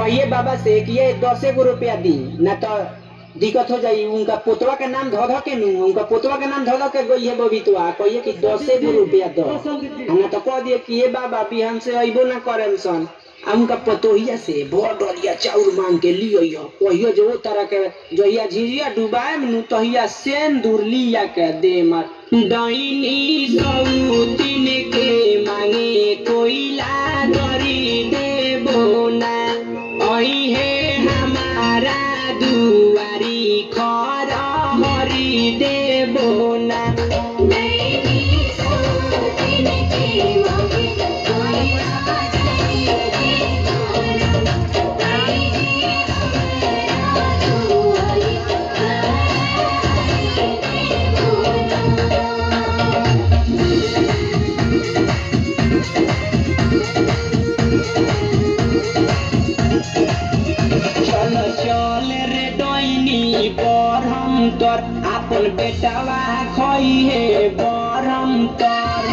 कहिए बाबा से कि ये 10 गो रुपया दी ना तो दिक्कत हो जाई। उनका पोतवा के नाम धो धो के नू उनका पोतवा के नाम धो धो के गई है बबीतवा कहिए कि 10 गो रुपया दो ना तो कह दिए कि ये बाबा बिहान से अइबो ना करेम सन। आ उनका पतोहिया से बड़ डलिया चाउर मांग के लियो कहियो जो तरह के जहिया झिझिया डुबाए नु तहिया सेंदूर लिया के दे मर डईनी सौतीन के मांगे कोइला गरी देबो ना ओही है हमारा दुआरी खर हरी देबो ना। आपन बेटावा खोई है बरम तर